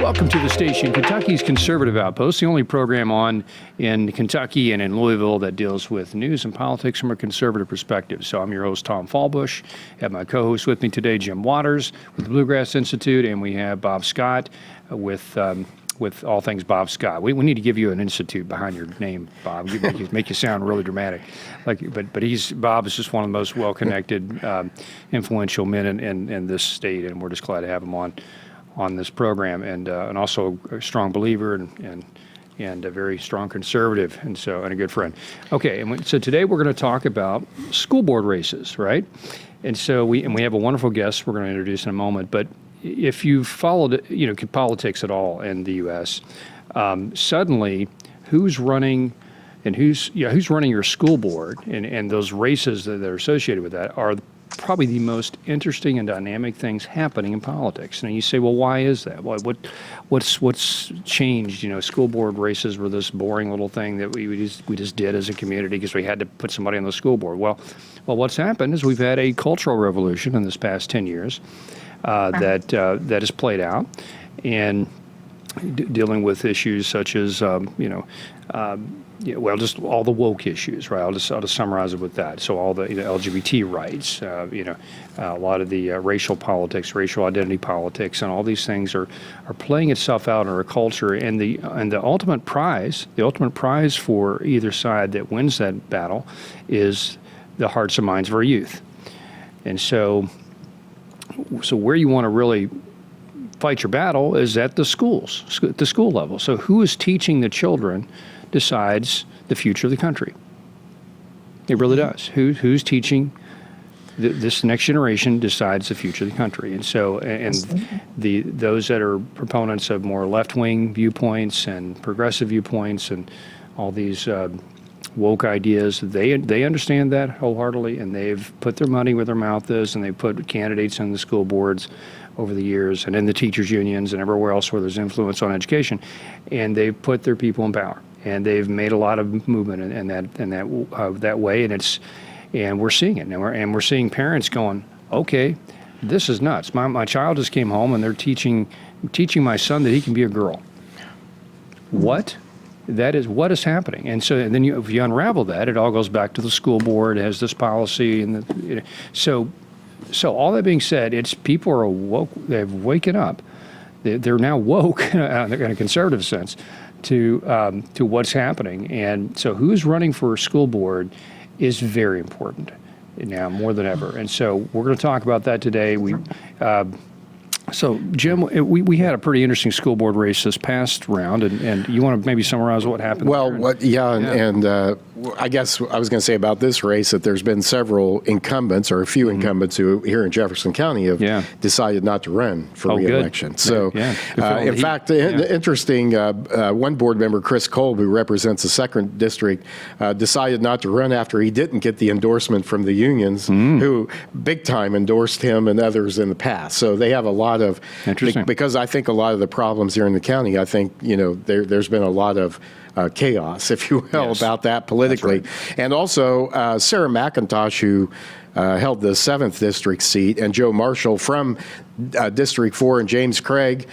Welcome to the station, Kentucky's Conservative Outpost, the only program on in Kentucky and in Louisville that deals with news and politics from a conservative perspective. So I'm your host, Tom Fallbush. I have my co-host with me today, Jim Waters with the Bluegrass Institute, and we have Bob Scott with all things Bob Scott. We need to give you an institute behind your name, Bob. Make you sound really dramatic. But Bob is just one of the most well-connected, influential men in this state, and we're just glad to have him on this program, and also a strong believer and a very strong conservative, and a good friend. Okay, so today we're going to talk about school board races, right? And so we have a wonderful guest we're going to introduce in a moment. But if you've followed politics at all in the U.S., suddenly who's running and who's running your school board and those races that are associated with that are probably the most interesting and dynamic things happening in politics. And you say, well, why is that? What's changed? School board races were this boring little thing that we just did as a community because we had to put somebody on the school board. Well, what's happened is we've had a cultural revolution in this past 10 years that has played out, and dealing with issues such as just all the woke issues, right? I'll just summarize it with that. So all the LGBT rights, a lot of the racial politics, racial identity politics, and all these things are playing itself out in our culture. And the ultimate prize for either side that wins that battle is the hearts and minds of our youth. And so where you want to really fight your battle is at the schools, at the school level. So who is teaching the children decides the future of the country. It really does. Who's teaching this next generation decides the future of the country. And so, those that are proponents of more left-wing viewpoints and progressive viewpoints and all these woke ideas, they understand that wholeheartedly, and they've put their money where their mouth is, and they've put candidates in the school boards over the years and in the teachers' unions and everywhere else where there's influence on education, and they've put their people in power. And they've made a lot of movement in that way, and we're seeing it, and we're seeing parents going, okay, this is nuts. My child just came home and they're teaching my son that he can be a girl. What? That is what is happening. And so then if you unravel that, it all goes back to the school board. It has this policy, and so all that being said, it's people are woke. They've waken up. They're now woke in a conservative sense to what's happening. And so who's running for a school board is very important now more than ever. And so we're going to talk about that today. So, Jim, we had a pretty interesting school board race this past round, and you want to maybe summarize what happened? Well, I guess I was going to say about this race that there's been several incumbents, or a few incumbents who here in Jefferson County have decided not to run for re-election. Good. So, in fact, interesting, one board member, Chris Kolb, who represents the 2nd District, decided not to run after he didn't get the endorsement from the unions, who big time endorsed him and others in the past. So they have a lot of, because I think a lot of the problems here in the county, I think, there's been a lot of chaos, if you will, about that politically. Right. And also Sarah McIntosh, who held the 7th District seat, and Joe Marshall from District 4, and James Craig.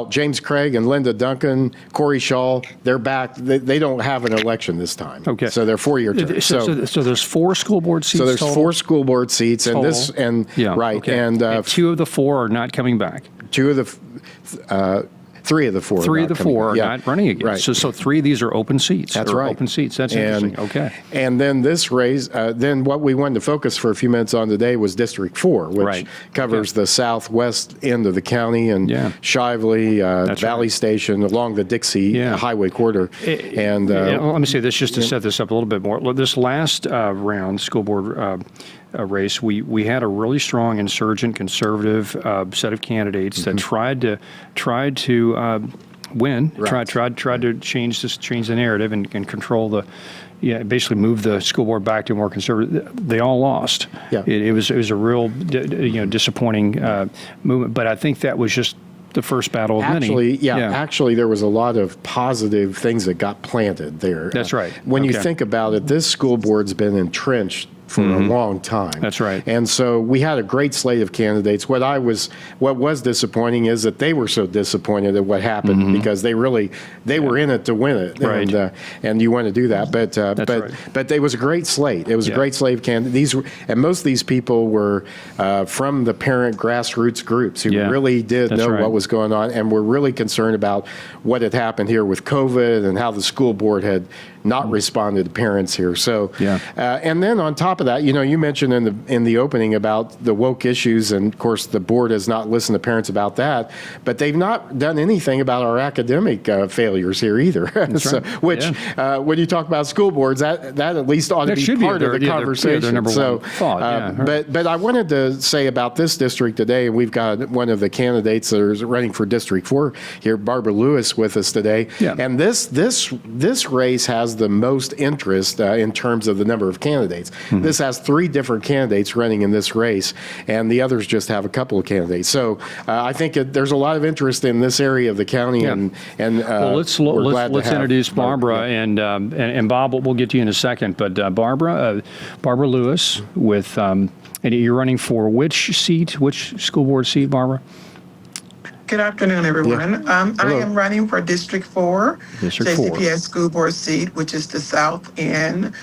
James Craig and Linda Duncan, Corey Shaw, they're back. They don't have an election this time. Okay. So they're 4-year terms. So there's 4 school board seats. So there's total? 4 school board seats, and okay. and 2 of the 4 are not coming back. 3 of the 4. 3 of the 4 are not running again. Right. So 3 of these are open seats. That's right. Open seats. That's interesting. Okay. And then this race, then what we wanted to focus for a few minutes on today was District 4, which covers the southwest end of the county and Shively, Valley Station, along the Dixie Highway corridor. Let me say this just to set this up a little bit more. This last round, school board race, we had a really strong insurgent conservative set of candidates that tried to win, tried to change the narrative and control basically move the school board back to more conservative. They all lost. Yeah. It was a real disappointing movement, but I think that was just the first battle of many. Actually, there was a lot of positive things that got planted there. That's right. When you think about it, this school board's been entrenched for a long time. That's right. And so we had a great slate of candidates. What was disappointing is that they were so disappointed at what happened because they were in it to win it. Right. And you want to do that. But it was a great slate. It was a great slate of candidates. And most of these people were from the parent grassroots groups who really did know what was going on and were really concerned about what had happened here with COVID and how the school board had not responded to parents here. So, and then on top of that, you mentioned in the opening about the woke issues, and of course the board has not listened to parents about that, but they've not done anything about our academic failures here either. When you talk about school boards, that at least ought to be part of the conversation. Their number one thought. But I wanted to say about this district today, and we've got one of the candidates that is running for District 4 here, Barbara Lewis, with us today. And this race has the most interest in terms of the number of candidates. This has 3 different candidates running in this race, and the others just have a couple of candidates. So I think there's a lot of interest in this area of the county, and well, let's introduce Barbara, and Bob, we'll get to you in a second. But Barbara Lewis with, and you're running for which seat, which school board seat, Barbara? Good afternoon, everyone. I am running for District 4, JCPS School Board seat, which is the south end.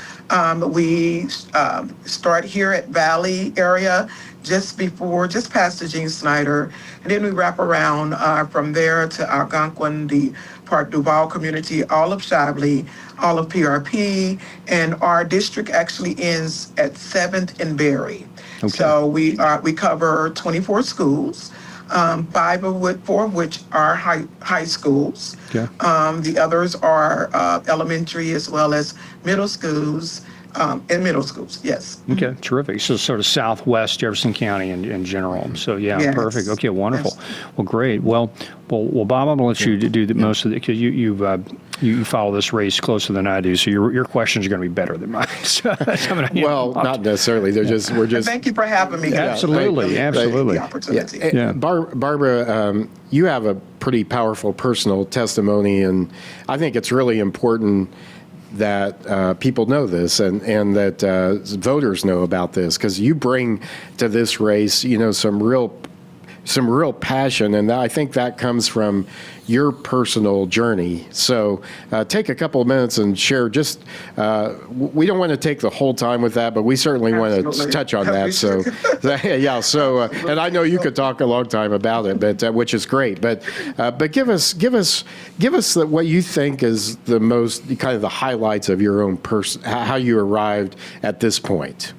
We start here at Valley area, just past the Gene Snyder, and then we wrap around from there to Algonquin, the Park Duval community, all of Shively, all of PRP, and our district actually ends at 7th and Berry. Okay. So we cover 24 schools. 4 of which are high schools. Okay. The others are elementary as well as middle schools. In middle schools, yes. Okay, terrific. So sort of southwest Jefferson County in general. So yes. Perfect. Okay, wonderful. Yes. Well, great. Well, Bob, I'm going to let you do most of it because you follow this race closer than I do. So your questions are going to be better than mine. Well, not necessarily. We're just. Thank you for having me. Absolutely. The opportunity. Barbara, you have a pretty powerful personal testimony, and I think it's really important that people know this and that voters know about this, because you bring to this race, some real passion, and I think that comes from your personal journey. So take a couple of minutes and share just, we don't want to take the whole time with that, but we certainly want to touch on that. So, and I know you could talk a long time about it, but which is great. But give us what you think is the most kind of the highlights of your own how you arrived at this point.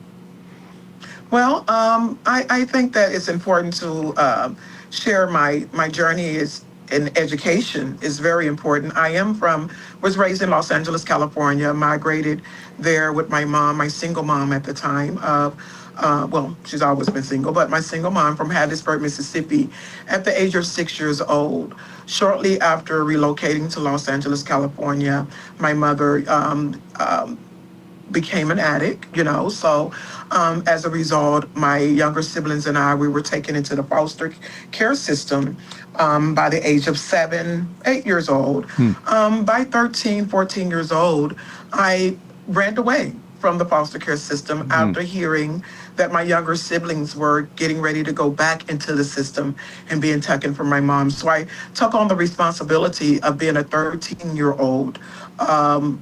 Well, I think that it's important to share my journey in education is very important. I was raised in Los Angeles, California, migrated there with my mom, my single mom at the time of, she's always been single, but my single mom from Hattiesburg, Mississippi, at the age of 6 years old. Shortly after relocating to Los Angeles, California, my mother became an addict, so as a result, my younger siblings and I, we were taken into the foster care system by the age of 8 years old. By 13, 14 years old, I ran away from the foster care system after hearing that my younger siblings were getting ready to go back into the system and being taken from my mom. So I took on the responsibility of being a 13-year-old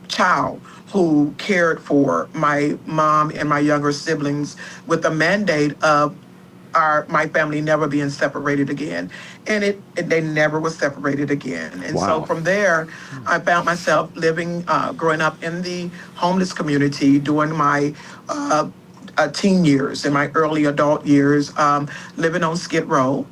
child who cared for my mom and my younger siblings with the mandate of my family never being separated again. And they never was separated again. And so from there, I found myself growing up in the homeless community during my teen years and my early adult years, living on Skid Row.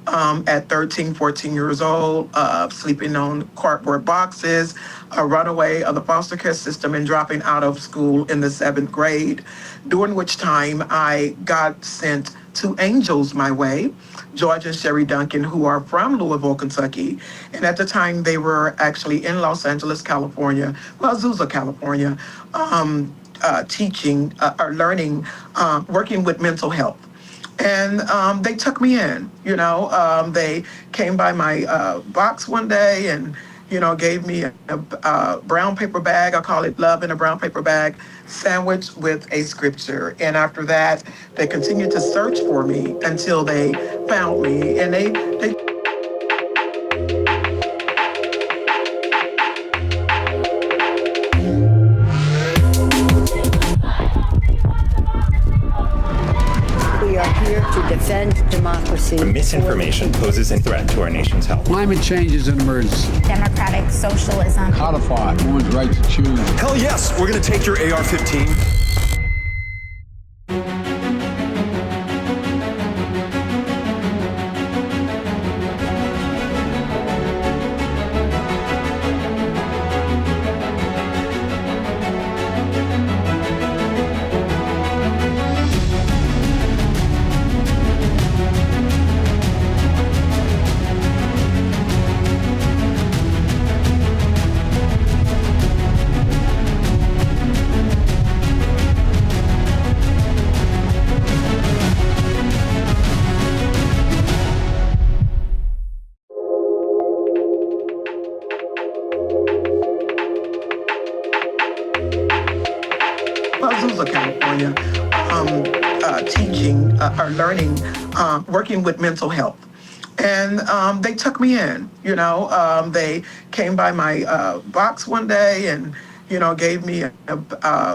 At 13, 14 years old, sleeping on cardboard boxes, a runaway of the foster care system, and dropping out of school in the 7th grade, during which time I got sent 2 angels my way, George and Sherry Duncan, who are from Louisville, Kentucky. And at the time, they were actually in Los Angeles, California, Azusa, California, teaching or learning, working with mental health. And they took me in, they came by my box one day and, gave me a brown paper bag. I call it love in a brown paper bag, sandwiched with a scripture. And after that, they continued to search for me until they found me. And they We are here to defend democracy. Misinformation poses a threat to our nation's health. Climate change is an emergency. Democratic socialism. Codify one's right to choose. Hell yes, we're going to take your AR-15. Azusa, California, teaching or learning, working with mental health. And they took me in, they came by my box one day and, gave me a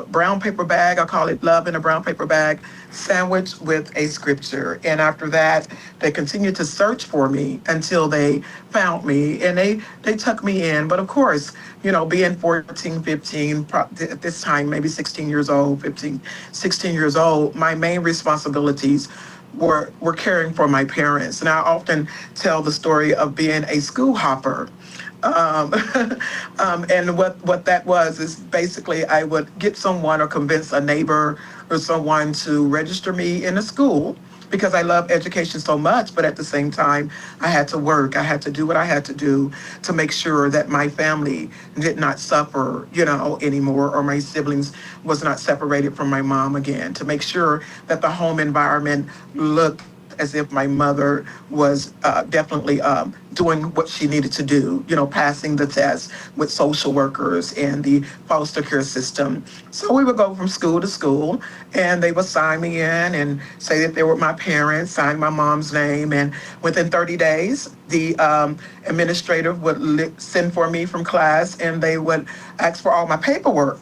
brown paper bag. I call it love in a brown paper bag, sandwiched with a scripture. And after that, they continued to search for me until they found me, and they took me in. But of course, being 14, 15, at this time, maybe 16 years old, 15, 16 years old, my main responsibilities were caring for my parents. And I often tell the story of being a school hopper. And what that was is basically I would get someone or convince a neighbor or someone to register me in a school because I love education so much, but at the same time, I had to work. I had to do what I had to do to make sure that my family did not suffer, anymore, or my siblings was not separated from my mom again, to make sure that the home environment looked as if my mother was definitely doing what she needed to do, passing the test with social workers and the foster care system. So we would go from school to school, and they would sign me in and say that they were my parents, sign my mom's name, and within 30 days, the administrator would send for me from class, and they would ask for all my paperwork.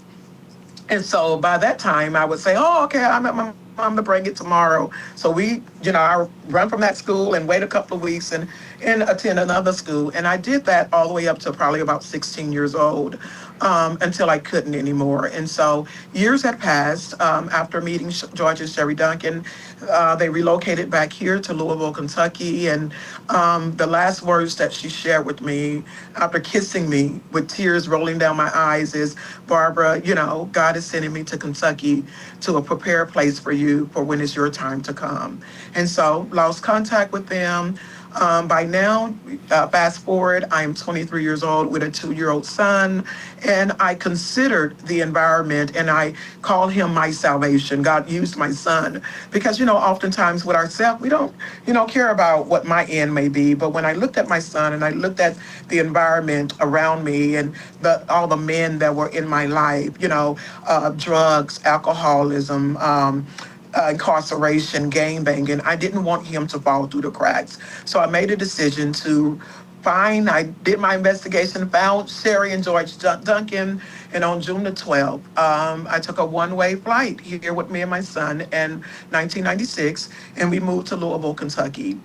And so by that time, I would say, oh, okay, I'm at my mom to bring it tomorrow. So we, I run from that school and wait a couple of weeks and attend another school. And I did that all the way up to probably about 16 years old until I couldn't anymore. And so years had passed after meeting George and Sherry Duncan. They relocated back here to Louisville, Kentucky. And the last words that she shared with me after kissing me with tears rolling down my eyes is, Barbara, God is sending me to Kentucky to a prepared place for you for when it's your time to come. And so lost contact with them. By now, fast forward, I'm 23 years old with a 2-year-old son, and I considered the environment, and I call him my salvation. God used my son because, oftentimes with ourselves, we don't, care about what my end may be. But when I looked at my son and I looked at the environment around me and all the men that were in my life, drugs, alcoholism, incarceration, gang banging. I didn't want him to fall through the cracks. So I made a decision to I did my investigation, found Sherry and George Duncan, and on June the 12th, I took a one-way flight here with me and my son in 1996, and we moved to Louisville, Kentucky.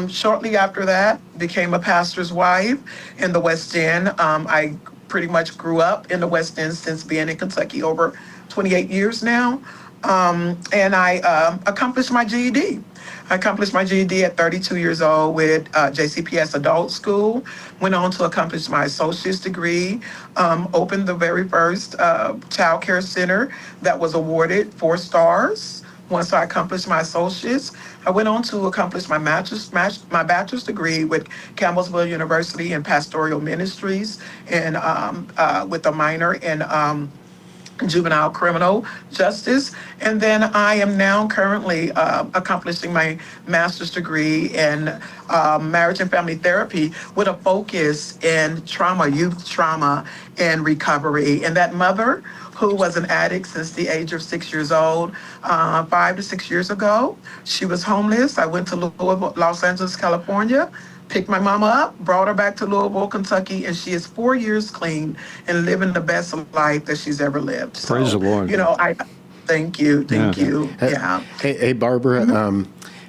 Shortly after that, became a pastor's wife in the West End. I pretty much grew up in the West End since being in Kentucky over 28 years now. And I accomplished my GED. I accomplished my GED at 32 years old with JCPS Adult School, went on to accomplish my associate's degree, opened the very first child care center that was awarded 4 stars. Once I accomplished my associates, I went on to accomplish my bachelor's degree with Campbellsville University in pastoral ministries, and with a minor in juvenile criminal justice. And then I am now currently accomplishing my master's degree in marriage and family therapy with a focus in trauma, youth trauma and recovery. And that mother who was an addict since the age of 6 years old, 5 to 6 years ago, she was homeless. I went to Los Angeles, California, picked my mama up, brought her back to Louisville, Kentucky, and she is 4 years clean and living the best life that she's ever lived. Praise the Lord. I thank you. Yeah. Hey, Barbara,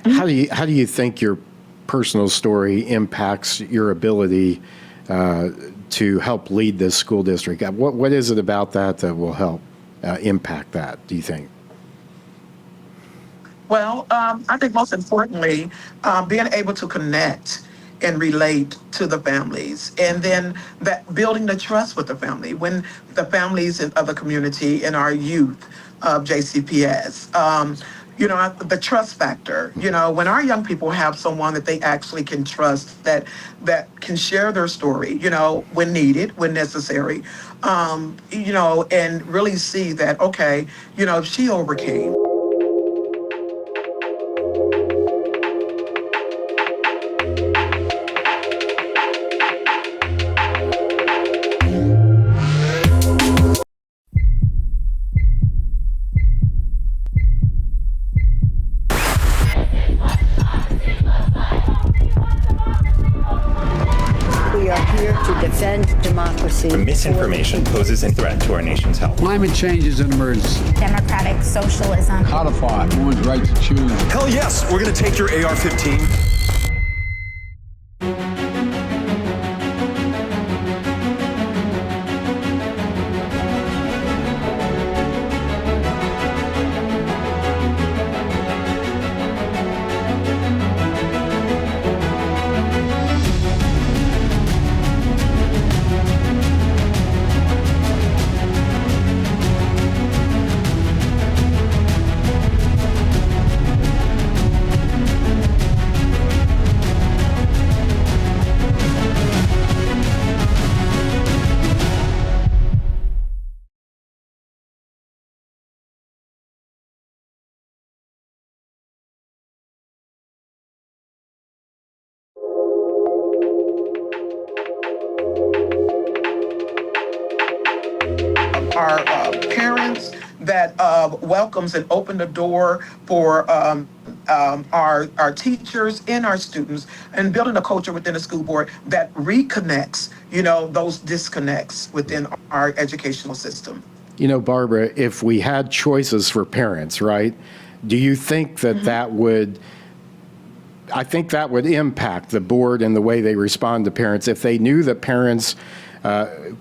how do you think your personal story impacts your ability to help lead this school district? What is it about that will help impact that, do you think? Well, I think most importantly, being able to connect and relate to the families, and then that building the trust with the family, when the families of the community and our youth of JCPS, the trust factor, when our young people have someone that they actually can trust, that can share their story, when needed, when necessary, and really see that, okay, if she overcame. We are here to defend democracy. Misinformation poses a threat to our nation's health. Climate change is an emergency. Democratic socialism. Codify everyone's right to choose. Hell yes, we're going to take your AR-15. Our parents that welcomes and open the door for our teachers and our students, and building a culture within the school board that reconnects, those disconnects within our educational system. Barbara, if we had choices for parents, right, do you think that that would, I think that would impact the board and the way they respond to parents if they knew that parents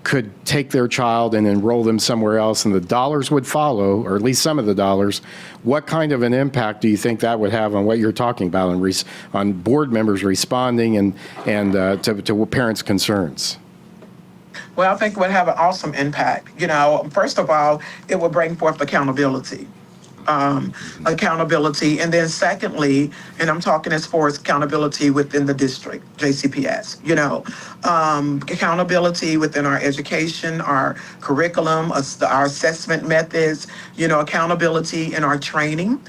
could take their child and enroll them somewhere else and the dollars would follow, or at least some of the dollars. What kind of an impact do you think that would have on what you're talking about, on board members responding and to parents' concerns? Well, I think it would have an awesome impact. First of all, it would bring forth accountability. And then secondly, and I'm talking as far as accountability within the district, JCPS, accountability within our education, our curriculum, our assessment methods, accountability in our training,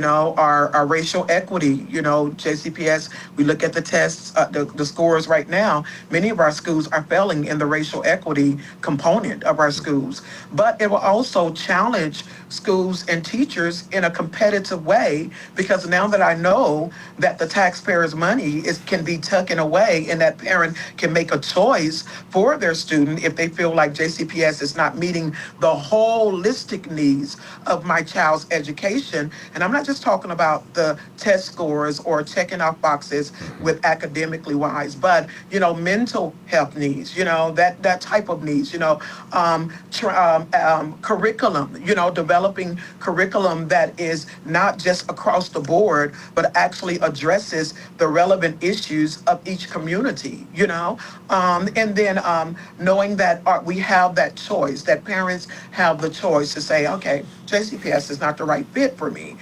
our racial equity, JCPS, we look at the tests, the scores right now, many of our schools are failing in the racial equity component of our schools, but it will also challenge schools and teachers in a competitive way, because now that I know that the taxpayers' money can be taken away and that parent can make a choice for their student if they feel like JCPS is not meeting the holistic needs of my child's education. And I'm not just talking about the test scores or checking off boxes with academically wise, but mental health needs, that type of needs, curriculum, developing curriculum that is not just across the board, but actually addresses the relevant issues of each community, and then knowing that we have that choice, that parents have the choice to say, okay, JCPS is not the right fit for me,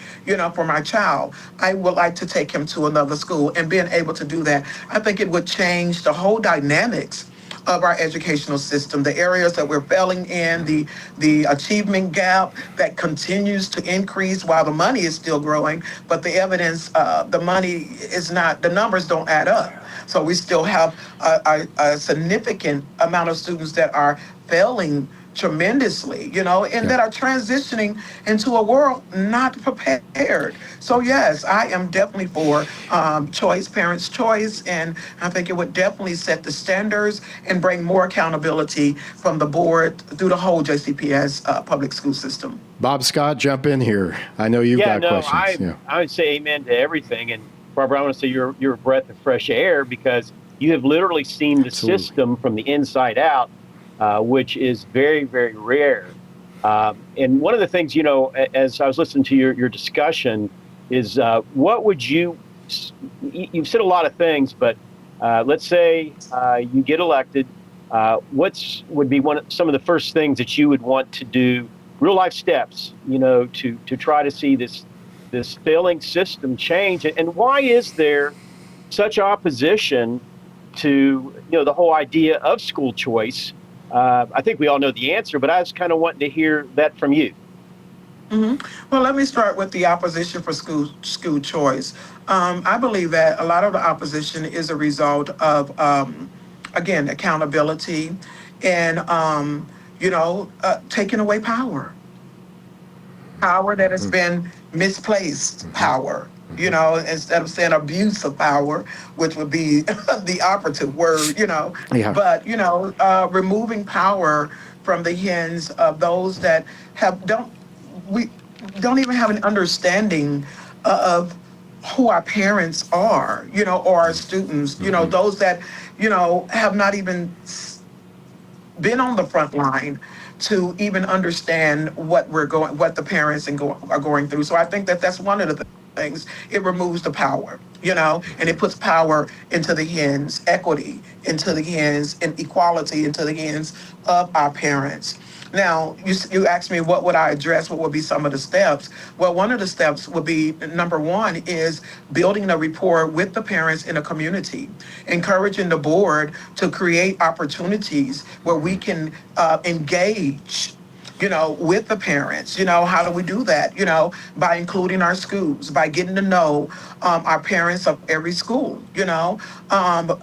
for my child. I would like to take him to another school, and being able to do that, I think it would change the whole dynamics of our educational system, the areas that we're failing in, the achievement gap that continues to increase while the money is still growing, but the evidence, the money is not, the numbers don't add up. So we still have a significant amount of students that are failing tremendously, and that are transitioning into a world not prepared. So yes, I am definitely for choice, parents' choice, and I think it would definitely set the standards and bring more accountability from the board through the whole JCPS public school system. Bob Scott, jump in here. I know you've got questions. I would say amen to everything. And Barbara, I want to say you're a breath of fresh air because you have literally seen the system from the inside out, which is very, very rare. And one of the things, as I was listening to your discussion, is what would you've said a lot of things, but let's say you get elected, would be some of the first things that you would want to do, real life steps, to try to see this failing system change? And why is there such opposition to the whole idea of school choice? I think we all know the answer, but I was kind of wanting to hear that from you. Mm-hmm. Well, let me start with the opposition for school choice. I believe that a lot of the opposition is a result of, again, accountability and, taking away power that has been misplaced power. Instead of saying abuse of power, which would be the operative word, but, removing power from the hands of those that don't even have an understanding of who our parents are, or our students, those that, have not even been on the front line to even understand what the parents are going through. So I think that that's one of the things. It removes the power, and it puts power into the hands, equity into the hands, and equality into the hands of our parents. Now, you asked me what would I address, what would be some of the steps? Well, one of the steps would be, number one, is building a rapport with the parents in a community, encouraging the board to create opportunities where we can engage with the parents. How do we do that? By including our schools, by getting to know our parents of every school,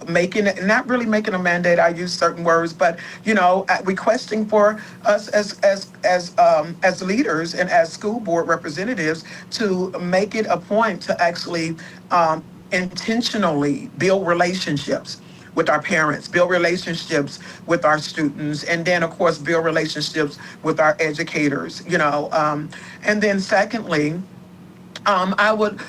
making it, not really making a mandate, I use certain words, but, requesting for us as leaders and as school board representatives to make it a point to actually intentionally build relationships with our parents, build relationships with our students, and then of course build relationships with our educators. And then secondly, I would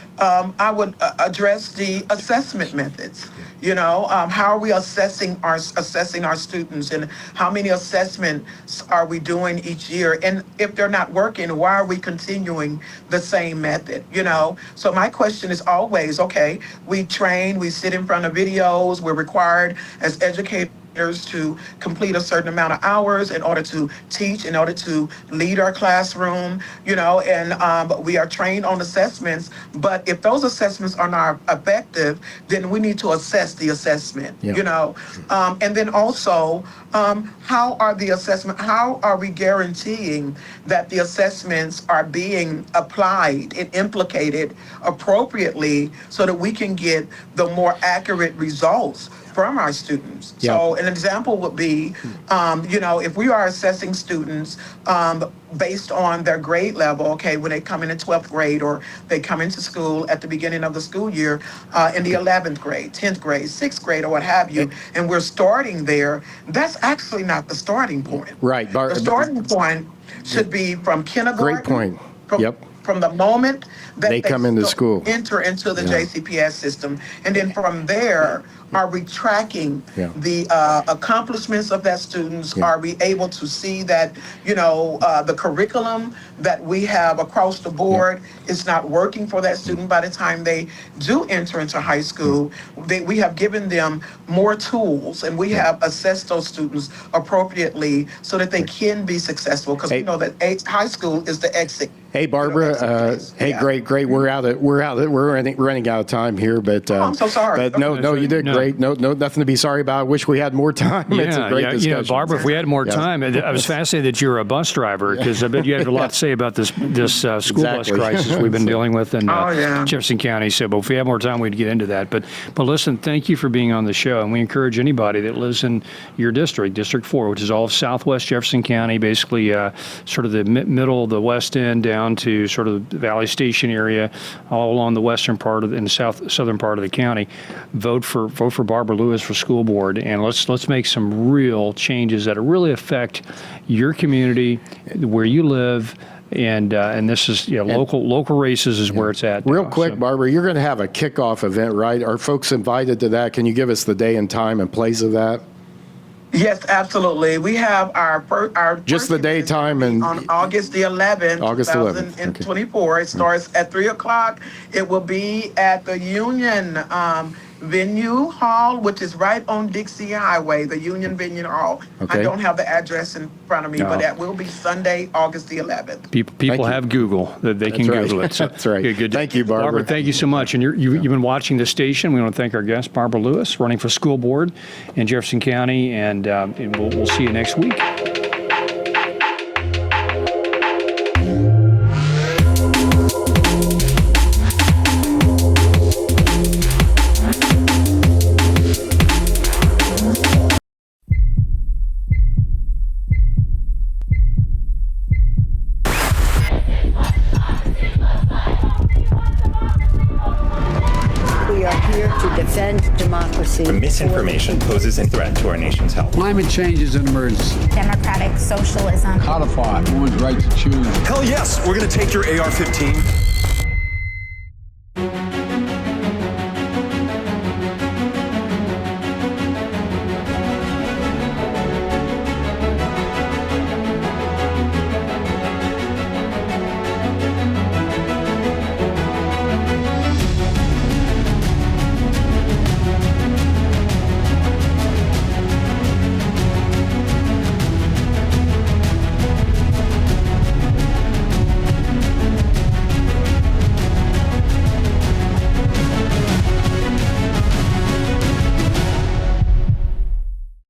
address the assessment methods. How are we assessing our students, and how many assessments are we doing each year? And if they're not working, why are we continuing the same method? So my question is always, okay, we train, we sit in front of videos, we're required as educators to complete a certain amount of hours in order to teach, in order to lead our classroom, and we are trained on assessments. But if those assessments are not effective, then we need to assess the assessment, and then also, how are we guaranteeing that the assessments are being applied and implicated appropriately so that we can get the more accurate results from our students? So an example would be, if we are assessing students based on their grade level, okay, when they come in 12th grade, or they come into school at the beginning of the school year in the 11th grade, 10th grade, 6th grade, or what have you, and we're starting there, that's actually not the starting point. Right. The starting point should be from kindergarten. Great point. From the moment that they come into school, enter into the JCPS system, and then from there, are we tracking the accomplishments of that students? Are we able to see that the curriculum that we have across the board is not working for that student by the time they do enter into high school? We have given them more tools, and we have assessed those students appropriately so that they can be successful, because we know that high school is the exit. Hey, Barbara. Great. We're running out of time here, but I'm so sorry. But no, you did great. great. No, nothing to be sorry about. I wish we had more time. It's a great discussion. Barbara, if we had more time, I was fascinated that you're a bus driver because I bet you have a lot to say about this school bus crisis we've been dealing with in Jefferson County. So, but if we had more time, we'd get into that. But listen, thank you for being on the show, and we encourage anybody that lives in your district, District 4, which is all of Southwest Jefferson County, basically sort of the middle, the west end, down to sort of the Valley Station area, all along the western part of in the southern part of the county. Vote for Barbara Lewis for school board, and let's make some real changes that really affect your community, where you live. And this is local races is where it's at. Real quick, Barbara, you're going to have a kickoff event, right? Are folks invited to that? Can you give us the day and time and place of that? Yes, absolutely. We have our Just the daytime and on August the 11th, August 11th. 2024. It starts at 3:00. It will be at the Union Venue Hall, which is right on Dixie Highway, the Union Venue Hall. Okay. I don't have the address in front of me, but that will be Sunday, August the 11th. People have Google that they can Google it. So That's right. Good. Thank you, Barbara. Barbara, thank you so much. And you've been watching the station. We want to thank our guest, Barbara Lewis, running for school board in Jefferson County, and we'll see you next week. We are here to defend democracy. Misinformation poses a threat to our nation's health. Climate change is an emergency. Democratic socialism. Codify women's right to choose. Hell yes, we're going to take your AR-15